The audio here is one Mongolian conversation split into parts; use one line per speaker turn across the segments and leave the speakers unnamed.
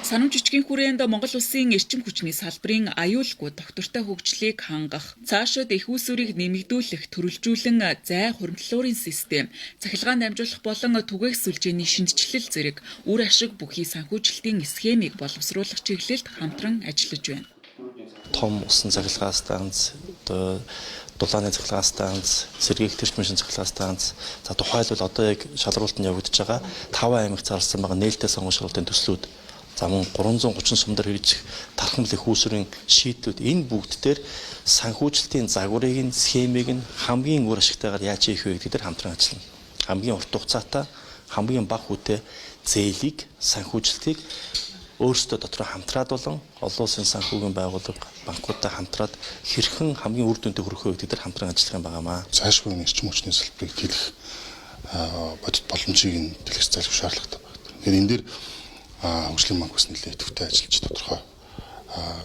Санамж жижигхэн хүрээнд Монгол Улсын эрчим хүчний салбарын аюулгүй доктортой хөгжлийг хангах, цаашид их усүрийг нэмэгдүүлэх, төрөлжүүлэн зай хуримтлалын систем, цахилгаан дамжуулах болон түгээх сүлжээний шинжчлэл зэрэг үр ашиг бүхий санхүүжилтийн схемийг боловсруулах чиглэлд хамтран ажиллаж байна.
Том усан цахилгаан станц, дулааны цахилгаан станц, сэргийгт эрчим цахилгаан станц. За тухайлбал одоо яг шалралтанд явагдаж байгаа 5 аймагт зарласан байгаа нээлттэй сонгон шалралтын төслүүд. За мөн 330 сумдар хэрэгжих тархамл их усүрийн шийдлүүд энэ бүгд дээр санхүүжилтийн загварыг нь схемийг нь хамгийн үр ашигтайгаар яаж хийх вэ гэдгээр хамтран ажиллана. Хамгийн урт хугацаатай, хамгийн бага хүнтэй зээлийг, санхүүжилтийг өөрсдөө дотроо хамтраад болон олон улсын санхүүгийн байгууллага, банкудтай хамтраад хэрхэн хамгийн үр дүнтэй хүрэх вэ гэдгээр хамтран ажиллах юм байнамаа.
Зайлшгүй эрчим хүчний салбарыг тэлэх бодит боломжийг нь тэлэх зайлшгүй шаардлагатай байна. Тэгэхээр энэ дээр хөгжлийн банк бас нэлээд идэвхтэй ажиллаж тодорхой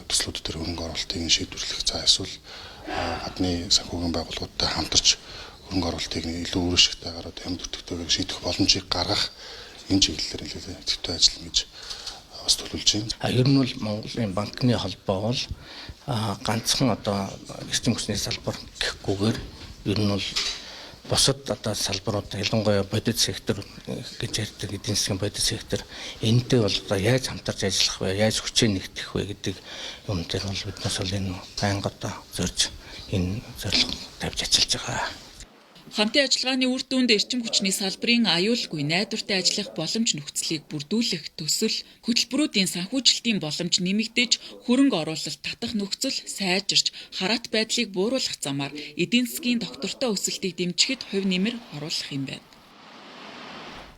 төслүүд дээр хөрөнгө оруулалтыг шийдвэрлэх. За эсвэл гадны санхүүгийн байгууллагуудтай хамтарч хөрөнгө оруулалтыг илүү үр ашигтайгаар амьд өртөгтэйгээр шийдэх боломжийг гаргах энэ чиглэлээр нэлээд идэвхтэй ажиллана гэж бас төлөвлөж байна.
Ер нь бол Монголын банкны холбоо бол ганцхан одоо эрчим хүчний салбар гэхгүйгээр ер нь бол бусад одоо салбарууд ялангуяа бодит сектор гэж ярьдаг эдийн засгийн бодит сектор энэтэй бол одоо яаж хамтарч ажиллах вэ, яаж хүчээ нэгтгэх вэ гэдэг юм дээр бол биднээс бол энэ байнга одоо зорж энэ зорилго тавьж ажиллаж байгаа.
Хамтын ажиллагааны үр дүнд эрчим хүчний салбарын аюулгүй найдвартай ажиллах боломж нөхцөлийг бүрдүүлэх төсөл, хөтөлбөрүүдийн санхүүжилтийн боломж нэмэгдэж, хөрөнгө оруулалт татах нөхцөл сайжирч, хараат байдлыг бууруулах замаар эдийн засгийн доктортой өсөлтийг дэмжихэд хувь нэмэр оруулах юм байна.